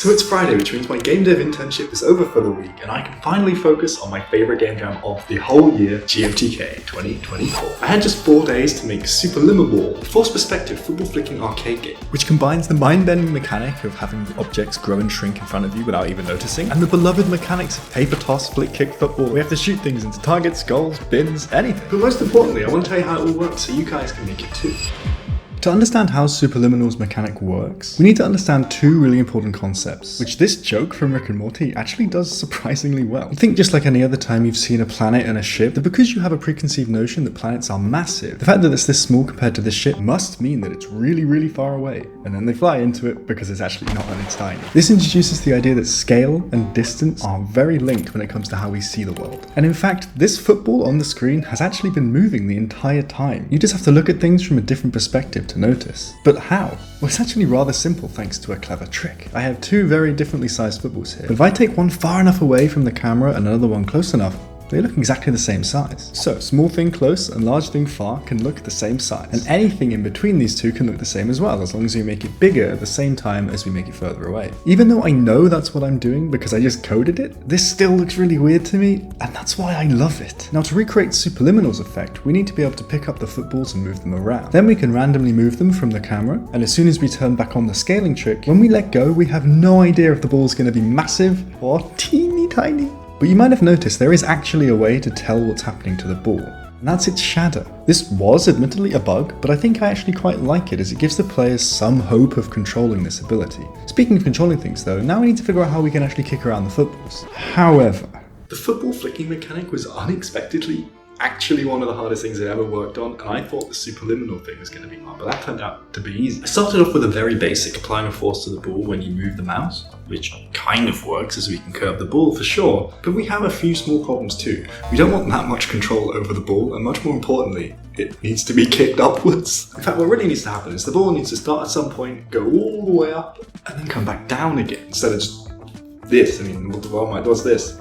So it's Friday, which means my game dev internship is over for the week, and I can finally focus on my favorite game jam of the whole year, GMTK 2024. I had just 4 days to make Superliminal, a forced perspective football flicking arcade game, which combines the mind-bending mechanic of having objects grow and shrink in front of you without even noticing, and the beloved mechanics of paper toss, flick, kick, football. We have to shoot things into targets, goals, bins, anything. But most importantly, I want to tell you how it all works so you guys can make it too. To understand how Superliminal's mechanic works, we need to understand two really important concepts, which this joke from Rick and Morty actually does surprisingly well. Think just like any other time you've seen a planet and a ship, that because you have a preconceived notion that planets are massive, the fact that it's this small compared to this ship must mean that it's really, really far away, and then they fly into it because it's actually not and it's tiny. This introduces the idea that scale and distance are very linked when it comes to how we see the world. And in fact, this football on the screen has actually been moving the entire time. You just have to look at things from a different perspective to notice. But how? Well, it's actually rather simple thanks to a clever trick. I have two very differently sized footballs here, but if I take one far enough away from the camera and another one close enough, they look exactly the same size. So, small thing close and large thing far can look the same size. And anything in between these two can look the same as well, as long as we make it bigger at the same time as we make it further away. Even though I know that's what I'm doing because I just coded it, this still looks really weird to me, and that's why I love it. Now, to recreate Superliminal's effect, we need to be able to pick up the footballs and move them around. Then we can randomly move them from the camera, and as soon as we turn back on the scaling trick, when we let go, we have no idea if the ball's going to be massive or teeny tiny. But you might have noticed there is actually a way to tell what's happening to the ball, and that's its shadow. This was admittedly a bug, but I think I actually quite like it as it gives the players some hope of controlling this ability. Speaking of controlling things though, now we need to figure out how we can actually kick around the footballs. However, the football flicking mechanic was unexpectedly actually one of the hardest things I've ever worked on, and I thought the Superliminal thing was going to be hard, but that turned out to be easy. I started off with a very basic applying a force to the ball when you move the mouse, which kind of works as we can curve the ball for sure, but we have a few small problems too. We don't want that much control over the ball, and much more importantly, it needs to be kicked upwards. In fact, what really needs to happen is the ball needs to start at some point, go all the way up, and then come back down again, instead of just this. I mean, what was this?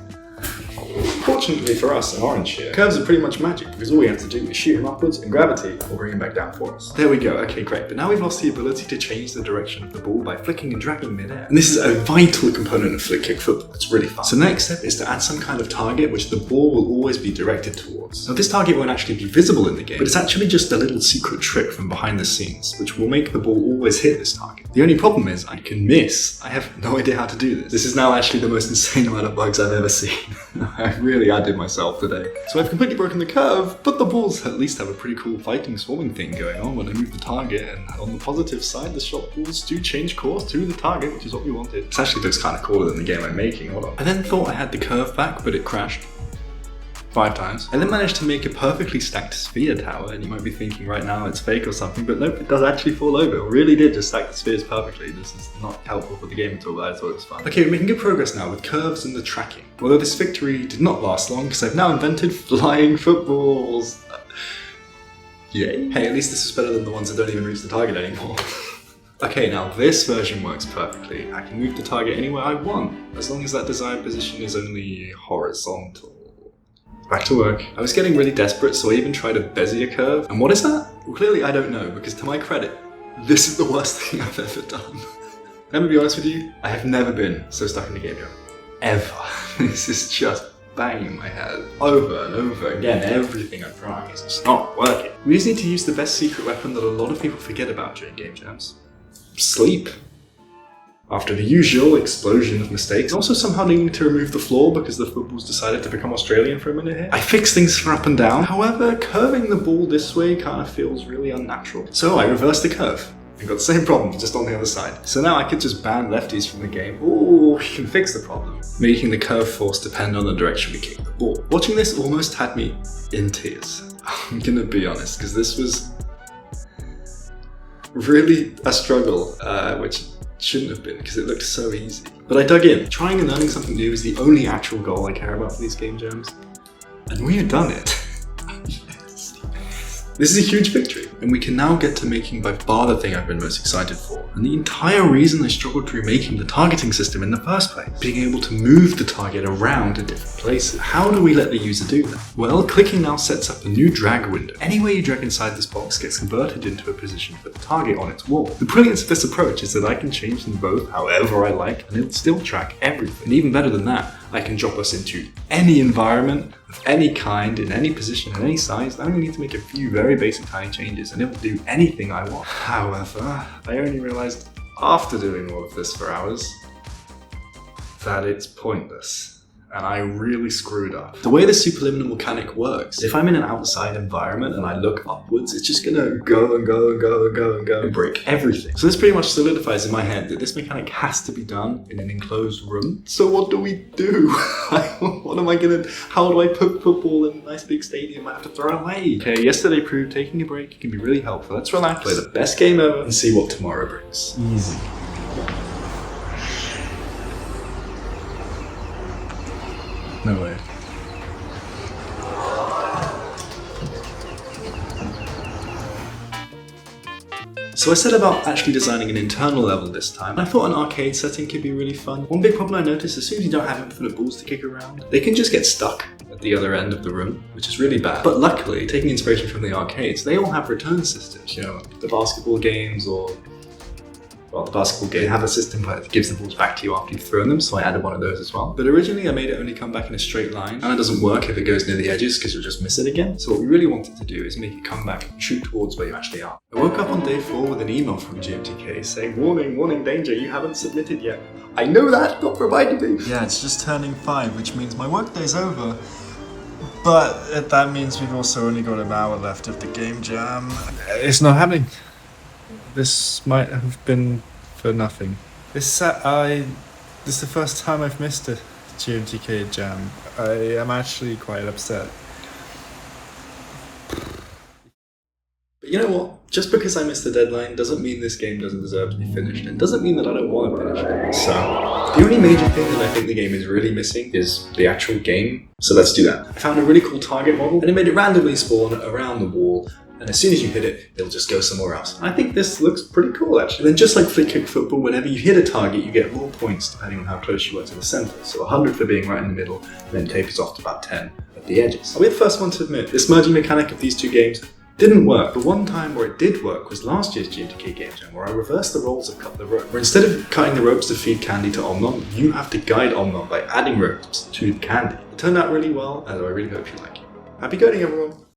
Fortunately for us in Orange here, curves are pretty much magic because all we have to do is shoot him upwards and gravity will bring him back down for us. There we go, okay great, but now we've lost the ability to change the direction of the ball by flicking and dragging midair. And this is a vital component of flick kick football, it's really fun. So the next step is to add some kind of target which the ball will always be directed towards. Now this target won't actually be visible in the game, but it's actually just a little secret trick from behind the scenes which will make the ball always hit this target. The only problem is I can miss. I have no idea how to do this. This is now actually the most insane amount of bugs I've ever seen. I did myself today. So I've completely broken the curve, but the balls at least have a pretty cool fighting swarming thing going on when I move the target, and on the positive side, the shot balls do change course to the target, which is what we wanted. This actually looks kind of cooler than the game I'm making, hold on. I then thought I had the curve back, but it crashed 5 times. I then managed to make a perfectly stacked sphere tower, and you might be thinking right now it's fake or something, but nope, it does actually fall over. It really did just stack the spheres perfectly. This is not helpful for the game at all, but I thought it was fun. Okay, we're making good progress now with curves and the tracking. Although this victory did not last long, because I've now invented flying footballs. Yay. Hey, at least this is better than the ones that don't even reach the target anymore. Okay, now this version works perfectly. I can move the target anywhere I want, as long as that desired position is only horizontal. Back to work. I was getting really desperate, so I even tried a Bezier curve. And what is that? Well, clearly I don't know, because to my credit, this is the worst thing I've ever done. Let me be honest with you, I have never been so stuck in a game jam. Ever. This is just banging my head over and over again. Everything I'm trying is just not working. We just need to use the best secret weapon that a lot of people forget about during game jams. Sleep. After the usual explosion of mistakes, also somehow needing to remove the floor because the footballs decided to become Australian for a minute here. I fixed things for up and down, however, curving the ball this way kind of feels really unnatural. So I reversed the curve and got the same problem, just on the other side. So now I could just ban lefties from the game, or we can fix the problem, making the curve force depend on the direction we kick the ball. Watching this almost had me in tears. I'm gonna be honest, because this was really a struggle, which shouldn't have been because it looked so easy. But I dug in. Trying and learning something new is the only actual goal I care about for these game jams. And we have done it. Yes. This is a huge victory, and we can now get to making by far the thing I've been most excited for, and the entire reason I struggled to remaking the targeting system in the first place. Being able to move the target around to different places. How do we let the user do that? Well, clicking now sets up a new drag window. Anywhere you drag inside this box gets converted into a position for the target on its wall. The brilliance of this approach is that I can change them both however I like, and it'll still track everything. And even better than that, I can drop us into any environment of any kind, in any position, in any size. I only need to make a few very basic tiny changes and it will do anything I want. However, I only realized after doing all of this for hours that it's pointless. And I really screwed up. The way the superliminal mechanic works, if I'm in an outside environment and I look upwards, it's just gonna go and go and go and go and go and break everything. So this pretty much solidifies in my head that this mechanic has to be done in an enclosed room. So what do we do? What am I gonna, how do I put football in a nice big stadium I have to throw away? Okay, yesterday proved taking a break can be really helpful. Let's relax, play the best game ever, and see what tomorrow brings. Easy. No way. So I set about actually designing an internal level this time. I thought an arcade setting could be really fun. One big problem I noticed, as soon as you don't have infinite balls to kick around, they can just get stuck at the other end of the room, which is really bad. But luckily, taking inspiration from the arcades, they all have return systems. You know, the basketball games or the basketball game have a system where it gives the balls back to you after you've thrown them, so I added one of those as well. But originally I made it only come back in a straight line, and it doesn't work if it goes near the edges because you'll just miss it again. So what we really wanted to do is make it come back and shoot towards where you actually are. I woke up on day 4 with an email from GMTK saying, warning, warning, danger, you haven't submitted yet. I know that, stop reminding me. Yeah, it's just turning 5, which means my workday's over. But that means we've also only got an hour left of the game jam. It's not happening. This might have been for nothing. This is the first time I've missed a GMTK jam. I am actually quite upset. But you know what? Just because I missed the deadline doesn't mean this game doesn't deserve to be finished. It doesn't mean that I don't want to finish it. So, the only major thing that I think the game is really missing is the actual game. So let's do that. I found a really cool target model and it made it randomly spawn around the wall. And as soon as you hit it, it'll just go somewhere else. I think this looks pretty cool actually. And then just like flick kick football, whenever you hit a target, you get more points depending on how close you were to the center. So 100 for being right in the middle, and then tapers off to about 10 at the edges. I'll be the first one to admit, this merging mechanic of these two games didn't work. The one time where it did work was last year's GMTK Game Jam, where I reversed the roles of Cut the Rope. Where instead of cutting the ropes to feed candy to Om Nom, you have to guide Om Nom by adding ropes to the candy. It turned out really well, and I really hope you like it. Happy coding, everyone!